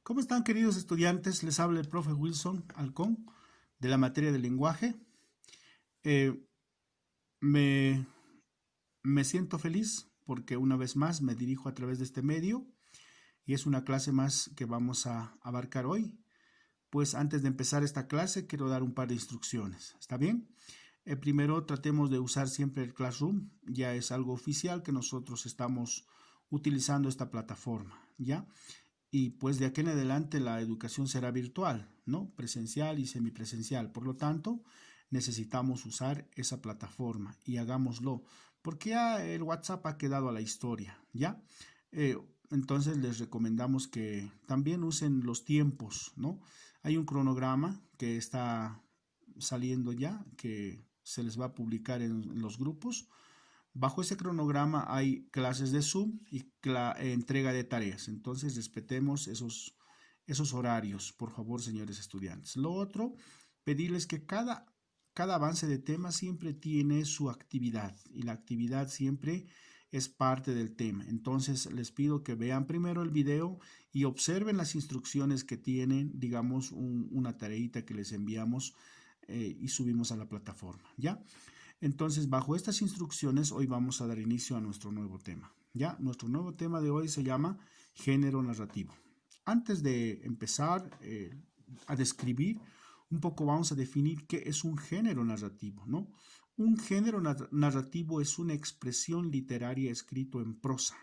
¿Cómo están, queridos estudiantes? Les habla el profe Wilson Alcón de la materia de lenguaje. Eh, me, me siento feliz porque una vez más me dirijo a través de este medio y es una clase más que vamos a abarcar hoy. Pues antes de empezar esta clase quiero dar un par de instrucciones. ¿Está bien? Primero tratemos de usar siempre el Classroom. Ya es algo oficial que nosotros estamos utilizando esta plataforma, ¿ya? Y pues de aquí en adelante la educación será virtual, ¿no? Presencial y semipresencial. Por lo tanto, necesitamos usar esa plataforma y hagámoslo, porque ya el WhatsApp ha quedado a la historia, ¿ya? Entonces les recomendamos que también usen los tiempos, ¿no? Hay un cronograma que está saliendo ya, que se les va a publicar en los grupos. Bajo ese cronograma hay clases de Zoom y entrega de tareas. Entonces respetemos esos horarios, por favor, señores estudiantes. Lo otro, pedirles que cada avance de tema siempre tiene su actividad y la actividad siempre es parte del tema. Entonces les pido que vean primero el video y observen las instrucciones que tienen, digamos, una tareita que les enviamos y subimos a la plataforma, ¿ya? Entonces, bajo estas instrucciones, hoy vamos a dar inicio a nuestro nuevo tema. Ya, nuestro nuevo tema de hoy se llama género narrativo. Antes de empezar a describir, un poco vamos a definir qué es un género narrativo, ¿no? Un género narrativo es una expresión literaria escrito en prosa.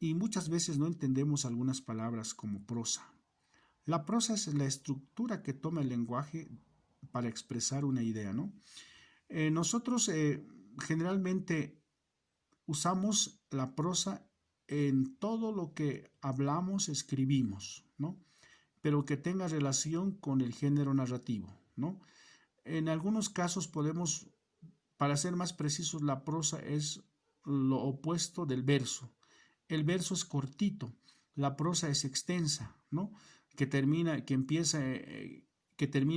Y muchas veces no entendemos algunas palabras como prosa. La prosa es la estructura que toma el lenguaje para expresar una idea, ¿no? Nosotros generalmente usamos la prosa en todo lo que hablamos, escribimos, ¿no? Pero que tenga relación con el género narrativo, ¿no? En algunos casos podemos, para ser más precisos, la prosa es lo opuesto del verso. El verso es cortito, la prosa es extensa, ¿no? Que termina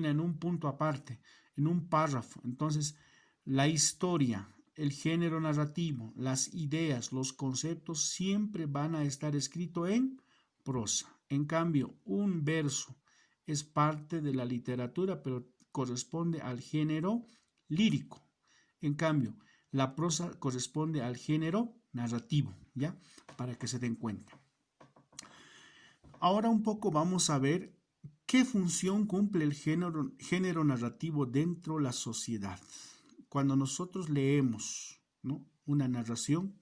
en un punto aparte, en un párrafo. Entonces, la historia, el género narrativo, las ideas, los conceptos siempre van a estar escritos en prosa. En cambio, un verso es parte de la literatura, pero corresponde al género lírico. En cambio, la prosa corresponde al género narrativo, ¿ya? Para que se den cuenta. Ahora un poco vamos a ver qué función cumple el género narrativo dentro de la sociedad. Cuando nosotros leemos, ¿no?, una narración,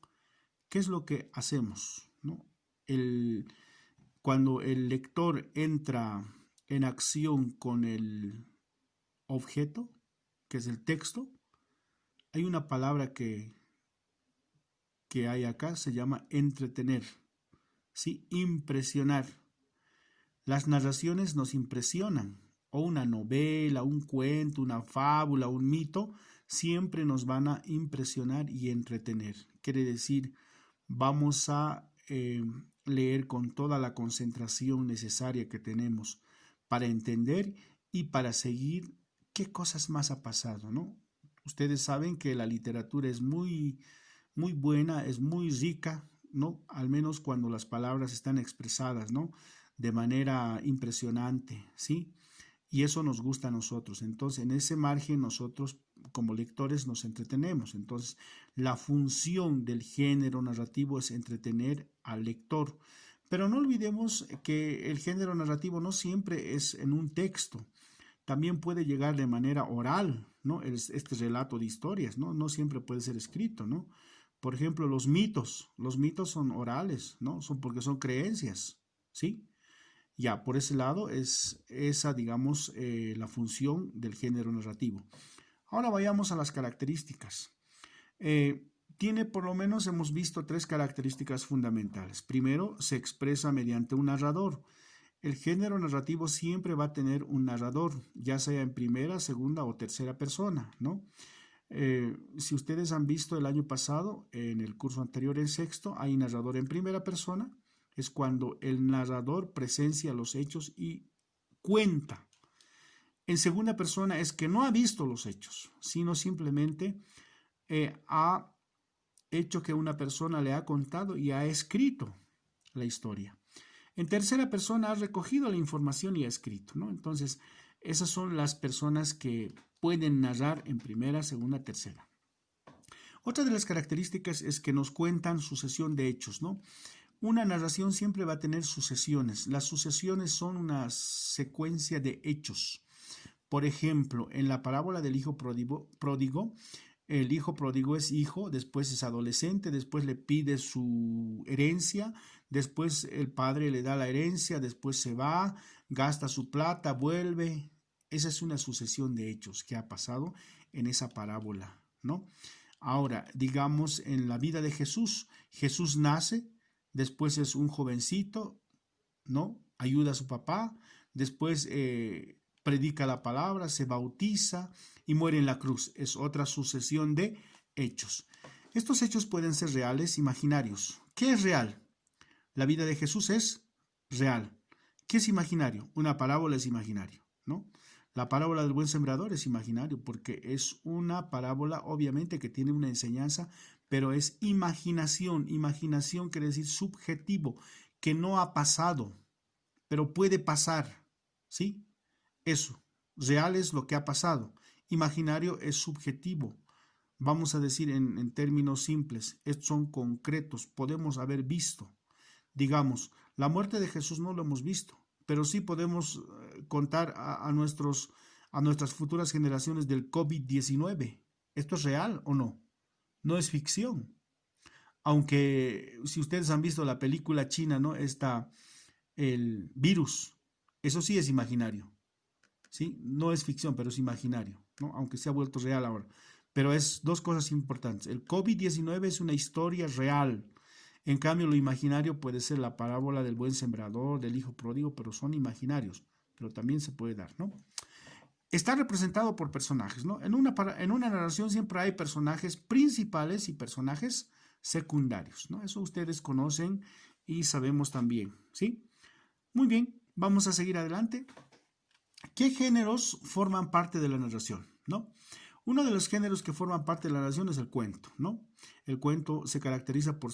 ¿qué es lo que hacemos, ¿no? Cuando el lector entra en acción con el objeto, que es el texto, hay una palabra que hay acá, se llama entretener, ¿sí? Impresionar. Las narraciones nos impresionan, o una novela, un cuento, una fábula, un mito, siempre nos van a impresionar y entretener. Quiere decir, vamos a leer con toda la concentración necesaria que tenemos para entender y para seguir qué cosas más ha pasado, ¿no? Ustedes saben que la literatura es muy, muy buena, es muy rica, ¿no? Al menos cuando las palabras están expresadas, ¿no?, de manera impresionante, ¿sí? Y eso nos gusta a nosotros. Entonces, en ese margen nosotros como lectores nos entretenemos. Entonces, la función del género narrativo es entretener al lector. Pero no olvidemos que el género narrativo no siempre es en un texto. También puede llegar de manera oral, ¿no? Este relato de historias, ¿no? No siempre puede ser escrito, ¿no? Por ejemplo, los mitos son orales, ¿no? Son porque son creencias, ¿sí? Ya, por ese lado es esa, digamos, la función del género narrativo. Ahora vayamos a las características. Tiene, por lo menos, hemos visto 3 características fundamentales. Primero, se expresa mediante un narrador. El género narrativo siempre va a tener un narrador, ya sea en primera, segunda o tercera persona, ¿no? Si ustedes han visto el año pasado, en el curso anterior en sexto, hay narrador en primera persona. Es cuando el narrador presencia los hechos y cuenta. En segunda persona es que no ha visto los hechos, sino simplemente ha hecho que una persona le ha contado y ha escrito la historia. En tercera persona ha recogido la información y ha escrito, ¿no? Entonces, esas son las personas que pueden narrar en primera, segunda, tercera. Otra de las características es que nos cuentan sucesión de hechos, ¿no? Una narración siempre va a tener sucesiones. Las sucesiones son una secuencia de hechos. Por ejemplo, en la parábola del hijo pródigo, el hijo pródigo es hijo, después es adolescente, después le pide su herencia, después el padre le da la herencia, después se va, gasta su plata, vuelve. Esa es una sucesión de hechos que ha pasado en esa parábola, ¿no? Ahora, digamos, en la vida de Jesús, Jesús nace, después es un jovencito, ¿no? Ayuda a su papá, después predica la palabra, se bautiza y muere en la cruz. Es otra sucesión de hechos. Estos hechos pueden ser reales, imaginarios. ¿Qué es real? La vida de Jesús es real. ¿Qué es imaginario? Una parábola es imaginario, ¿no? La parábola del buen sembrador es imaginario porque es una parábola obviamente que tiene una enseñanza, pero es imaginación. Imaginación quiere decir subjetivo, que no ha pasado, pero puede pasar, ¿sí? Eso, real es lo que ha pasado. Imaginario es subjetivo. Vamos a decir en términos simples, estos son concretos, podemos haber visto. Digamos, la muerte de Jesús no lo hemos visto, pero sí podemos contar a nuestras futuras generaciones del COVID-19. ¿Esto es real o no? No es ficción. Aunque si ustedes han visto la película china, ¿no? El virus, eso sí es imaginario, ¿sí? No es ficción, pero es imaginario, ¿no? Aunque se ha vuelto real ahora. Pero es dos cosas importantes. El COVID-19 es una historia real. En cambio, lo imaginario puede ser la parábola del buen sembrador, del hijo pródigo, pero son imaginarios, pero también se puede dar, ¿no? Está representado por personajes, ¿no? En una narración siempre hay personajes principales y personajes secundarios, ¿no? Eso ustedes conocen y sabemos también, ¿sí? Muy bien, vamos a seguir adelante. ¿Qué géneros forman parte de la narración, no? Uno de los géneros que forman parte de la narración es el cuento, ¿no? El cuento se caracteriza por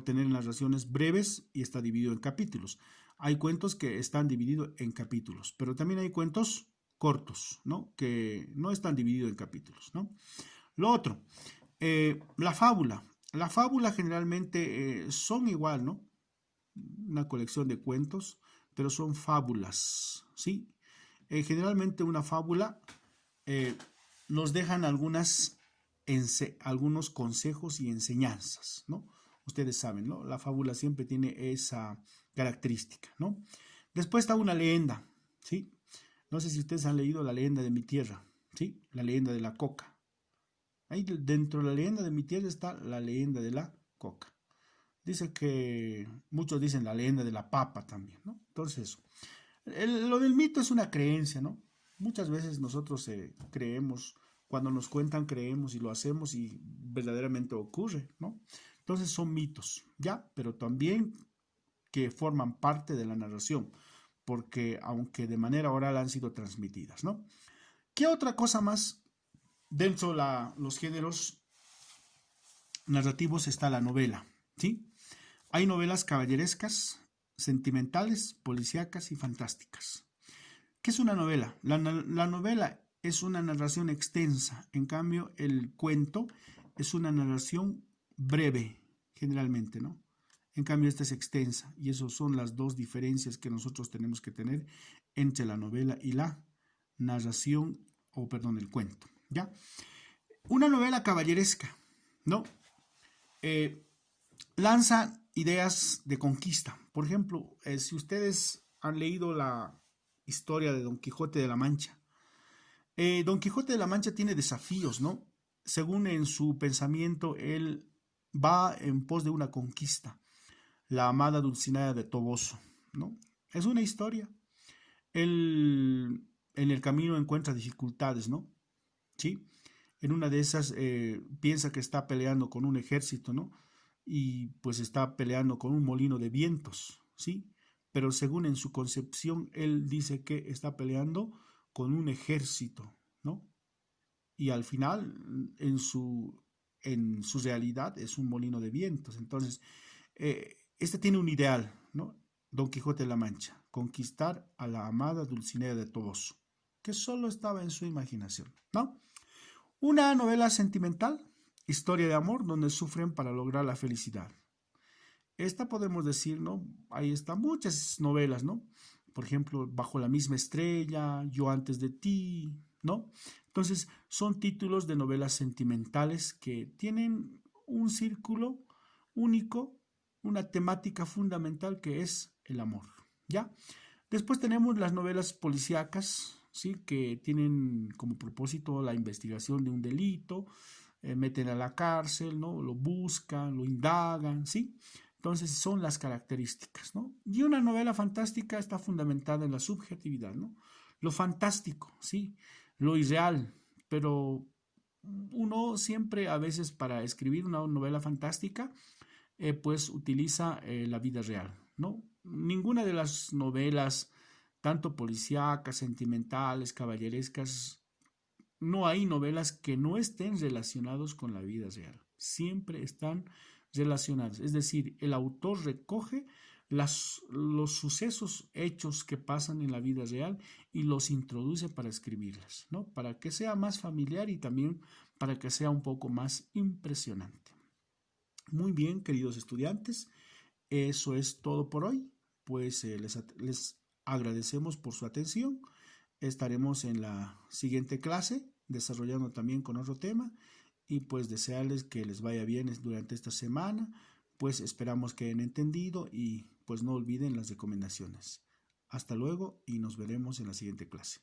tener narraciones breves y está dividido en capítulos. Hay cuentos que están divididos en capítulos, pero también hay cuentos cortos, ¿no? Que no están divididos en capítulos, ¿no? Lo otro, la fábula. La fábula generalmente son igual, ¿no? Una colección de cuentos, pero son fábulas, ¿sí? Generalmente una fábula nos dejan algunos consejos y enseñanzas, ¿no? Ustedes saben, ¿no? La fábula siempre tiene esa característica, ¿no? Después está una leyenda, ¿sí? No sé si ustedes han leído La leyenda de mi tierra, ¿sí? La leyenda de la coca. Ahí dentro de la leyenda de mi tierra está la leyenda de la coca. Dice que muchos dicen la leyenda de la papa también, ¿no? Entonces, lo del mito es una creencia, ¿no? Muchas veces nosotros creemos, cuando nos cuentan creemos y lo hacemos y verdaderamente ocurre, ¿no? Entonces son mitos, ¿ya? Pero también que forman parte de la narración, porque aunque de manera oral han sido transmitidas, ¿no? ¿Qué otra cosa más dentro de los géneros narrativos está la novela, ¿sí? Hay novelas caballerescas, sentimentales, policíacas y fantásticas. ¿Qué es una novela? La novela es una narración extensa, en cambio el cuento es una narración breve, generalmente, ¿no? En cambio esta es extensa y esas son las dos diferencias que nosotros tenemos que tener entre la novela y la narración, el cuento, ¿ya? Una novela caballeresca, ¿no? Lanza ideas de conquista. Por ejemplo, si ustedes han leído la historia de Don Quijote de la Mancha, Don Quijote de la Mancha tiene desafíos, ¿no? Según en su pensamiento, él va en pos de una conquista, la amada Dulcinea de Toboso, ¿no? Es una historia. Él en el camino encuentra dificultades, ¿no? ¿Sí? En una de esas piensa que está peleando con un ejército, ¿no? Y pues está peleando con un molino de vientos, ¿sí? Pero según en su concepción, él dice que está peleando con un ejército, ¿no? Y al final, en su realidad, es un molino de vientos. Entonces, este tiene un ideal, ¿no? Don Quijote de la Mancha, conquistar a la amada Dulcinea de Toboso, que solo estaba en su imaginación, ¿no? Una novela sentimental, historia de amor, donde sufren para lograr la felicidad. Esta podemos decir, ¿no? Ahí están muchas novelas, ¿no? Por ejemplo, Bajo la misma estrella, Yo antes de ti, ¿no? Entonces, son títulos de novelas sentimentales que tienen un círculo único, una temática fundamental que es el amor, ¿ya? Después tenemos las novelas policíacas, ¿sí? Que tienen como propósito la investigación de un delito, meten a la cárcel, ¿no? Lo buscan, lo indagan, ¿sí? Entonces son las características, ¿no? Y una novela fantástica está fundamentada en la subjetividad, ¿no? Lo fantástico, ¿sí? Lo irreal, pero uno siempre a veces para escribir una novela fantástica, pues utiliza la vida real, ¿no? Ninguna de las novelas, tanto policíacas, sentimentales, caballerescas, no hay novelas que no estén relacionados con la vida real. Siempre están relacionadas. Es decir, el autor recoge los sucesos, hechos que pasan en la vida real y los introduce para escribirlas, ¿no? Para que sea más familiar y también para que sea un poco más impresionante. Muy bien, queridos estudiantes, eso es todo por hoy. Pues les agradecemos por su atención. Estaremos en la siguiente clase desarrollando también con otro tema y pues desearles que les vaya bien durante esta semana. Pues esperamos que hayan entendido y pues no olviden las recomendaciones. Hasta luego y nos veremos en la siguiente clase.